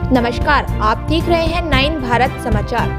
नमस्कार, आप देख रहे हैं 9 भारत समाचार।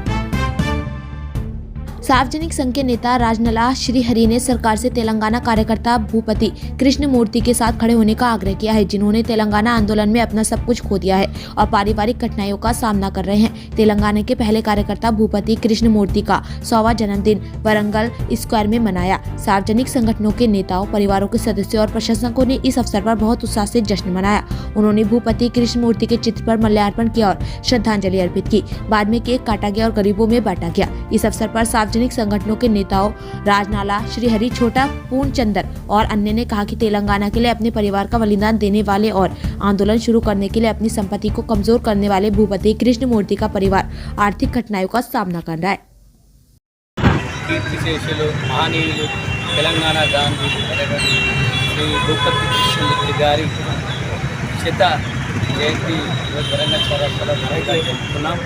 सार्वजनिक संघ के नेता राजनला श्रीहरि ने सरकार से तेलंगाना कार्यकर्ता भूपति कृष्णमूर्ति के साथ खड़े होने का आग्रह किया है, जिन्होंने तेलंगाना आंदोलन में अपना सब कुछ खो दिया है और पारिवारिक कठिनाइयों का सामना कर रहे हैं। तेलंगाना के पहले कार्यकर्ता भूपति कृष्णमूर्ति का 100वां जन्मदिन वरंगल स्क्वायर में मनाया। सार्वजनिक संगठनों के नेताओं, परिवारों के सदस्यों और प्रशासकों ने इस अवसर पर बहुत उत्साह से जश्न मनाया। उन्होंने भूपति कृष्णमूर्ति के चित्र पर माल्यार्पण किया और श्रद्धांजलि अर्पित की। बाद में केक काटा गया और गरीबों में बांटा गया। इस अवसर पर सार्वजनिक संगठनों के नेताओं राजनाला श्रीहरि, छोटा पूर्णचंद्र और अन्य ने कहा कि तेलंगाना के लिए अपने परिवार का बलिदान देने वाले और आंदोलन शुरू करने के लिए अपनी संपत्ति को कमजोर करने वाले भूपति कृष्णमूर्ति का परिवार आर्थिक कठिनाइयों का सामना कर रहा है। తెలంగాణ గాంధీ శ్రీ భూపతి కృష్ణమూర్తి గారి శత జయంతి వరంగల్ చౌరస్తాలో జరుపుకున్నాం.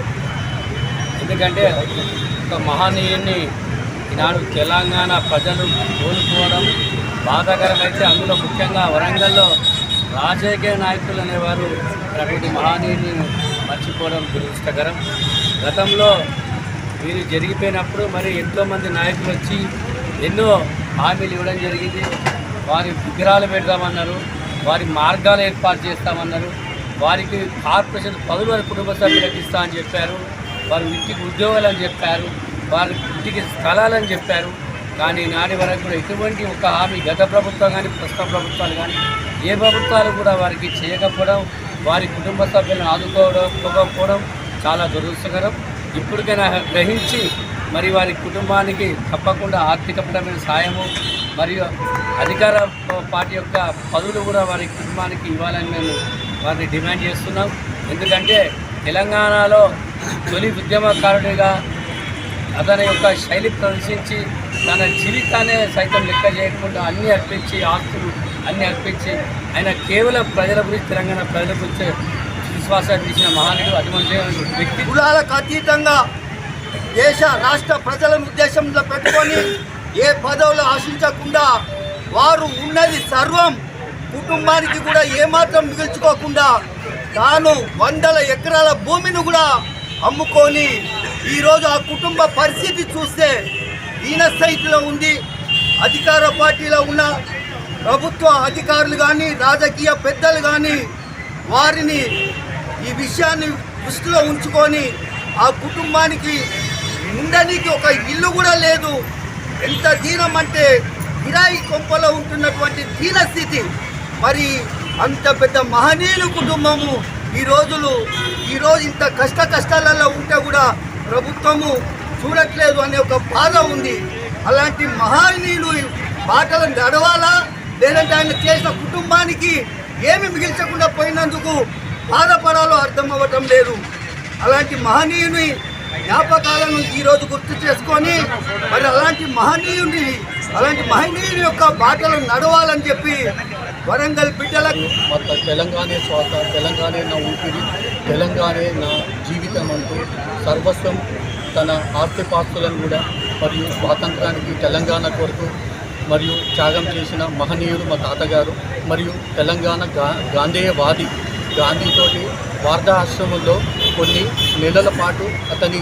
ఎందుకంటే ఒక మహనీయుని ఈనాడు తెలంగాణ ప్రజలు కోల్పోవడం బాధాకరమైతే, అందులో ముఖ్యంగా వరంగల్లో రాజకీయ నాయకులు అనేవారు ప్రకృతి మహనీయుని మర్చిపోవడం దురదృష్టకరం. గతంలో వీరు జరిగిపోయినప్పుడు మరి ఎంతోమంది నాయకులు వచ్చి ఎన్నో హామీలు ఇవ్వడం జరిగింది. వారి విగ్రహాలు పెడతామన్నారు, వారి మార్గాలు ఏర్పాటు చేస్తామన్నారు, వారికి కార్పొరేషన్ పదులు వారి కుటుంబ సభ్యులకు ఇస్తా అని చెప్పారు, వారి ఇంటికి ఉద్యోగాలు అని చెప్పారు, వారి ఇంటికి స్థలాలని చెప్పారు. కానీ నాటి వరకు కూడా ఎటువంటి ఒక హామీ గత ప్రభుత్వం కానీ ప్రస్తుత ప్రభుత్వాలు కానీ ఏ ప్రభుత్వాలు కూడా వారికి చేయకపోవడం, వారి కుటుంబ సభ్యులను ఆదుకోవడం చాలా దురదృష్టకరం. ఇప్పటికైనా గ్రహించి మరి వారి కుటుంబానికి తప్పకుండా ఆర్థికపరమైన సాయము మరియు అధికార పార్టీ యొక్క పదవులు కూడా వారి కుటుంబానికి ఇవ్వాలని మేము వారిని డిమాండ్ చేస్తున్నాం. ఎందుకంటే తెలంగాణలో తొలి ఉద్యమకారుడిగా అతని యొక్క శైలి ప్రదర్శించి తన జీవితాన్ని సైతం లెక్క చేయకుండా అన్నీ అర్పించి, ఆస్తులు అన్నీ అర్పించి ఆయన కేవలం ప్రజల గురించి, తెలంగాణ ప్రజల గురించి విశ్వాసాన్ని ఇచ్చిన మహానుడు, అటువంటి వ్యక్తి. కులాలకు అతీతంగా దేశ రాష్ట్ర ప్రజలను ఉద్దేశంలో పెట్టుకొని ఏ పదవులు ఆశించకుండా వారు ఉన్నది సర్వం కుటుంబానికి కూడా ఏమాత్రం మిగిల్చుకోకుండా తాను 100 ఎకరాల భూమిని కూడా అమ్ముకొని ఈరోజు ఆ కుటుంబ పరిస్థితి చూస్తే దీనస్థితిలో ఉంది. అధికార పార్టీలో ఉన్న ప్రభుత్వ అధికారులు కానీ రాజకీయ పెద్దలు కానీ వారిని ఈ విషయాన్ని దృష్టిలో ఉంచుకొని ఆ కుటుంబానికి ఉండడానికి ఒక ఇల్లు కూడా లేదు. ఎంత దీనం అంటే కిరాయి కొంపలో ఉంటున్నటువంటి దీనస్థితి. మరి అంత పెద్ద మహనీయుల కుటుంబము ఈరోజు ఇంత కష్టాలలో ఉంటే కూడా ప్రభుత్వము చూడట్లేదు అనే ఒక బాధ ఉంది. అలాంటి మహనీయులు బాటలు నడవాలా, లేదంటే ఆయన చేసిన కుటుంబానికి ఏమి మిగిల్చకుండా పోయినందుకు బాధపడాలో అర్థం అవ్వటం లేదు. అలాంటి మహనీయుని జ్ఞాపకాలను ఈరోజు గుర్తు చేసుకొని మరి అలాంటి మహనీయుని యొక్క బాటలు నడవాలని చెప్పి వరంగల్ బిడ్డలకు తెలంగాణ స్వాత, తెలంగాణ నా ఊపిరి, తెలంగాణ నా జీవితం అంటూ సర్వస్వం తన ఆస్తిపాస్తులను కూడా మరియు స్వాతంత్రానికి తెలంగాణ కొరకు మరియు త్యాగం చేసిన మహనీయుడు మా తాతగారు. మరియు తెలంగాణ గాంధేయవాది. గాంధీతోటి వార్ధాశ్రమంలో కొన్ని నెలల పాటు అతని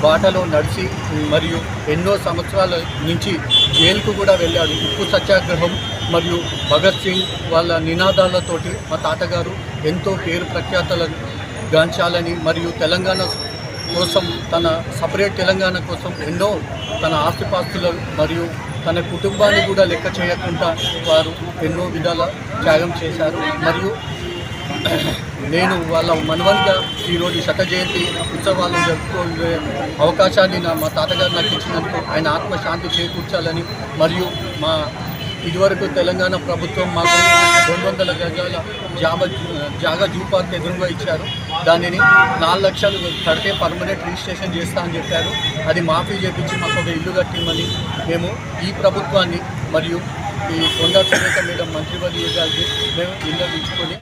బాటలో నడిచి మరియు ఎన్నో సంవత్సరాల నుంచి జైలుకు కూడా వెళ్ళాడు. ఉప్పు సత్యాగ్రహం మరియు భగత్ సింగ్ వాళ్ళ నినాదాలతోటి మా తాతగారు ఎంతో పేరు ప్రఖ్యాతలను గాంచాలని మరియు తెలంగాణ కోసం, తన సపరేట్ తెలంగాణ కోసం ఎన్నో తన ఆస్తిపాస్తులు మరియు తన కుటుంబాన్ని కూడా లెక్క చేయకుండా వారు ఎన్నో విధాల త్యాగం చేశారు. మరియు నేను వాళ్ళ మనవనిగా ఈరోజు శత జయంతి ఉత్సవాలను జరుపుకునే అవకాశాన్ని మా తాతగారు నాకు ఇచ్చినందుకు ఆయన ఆత్మశాంతి చేకూర్చాలని, మరియు మా ఇదివరకు తెలంగాణ ప్రభుత్వం మాకు 200 గజాల జాగా జూ పార్క్ ఎదురుగా ఇచ్చారు. దానిని 4 లక్షలు కడితే పర్మనెంట్ రిజిస్ట్రేషన్ చేస్తా అని చెప్పారు. అది మాఫీ చేపించి మాకు ఒక ఇల్లు కట్టిమని మేము ఈ ప్రభుత్వాన్ని మరియు ఈ కొండా సురేఖ మేడం మంత్రివర్యులు గారికి మేము ఇల్లు ఇచ్చుకొని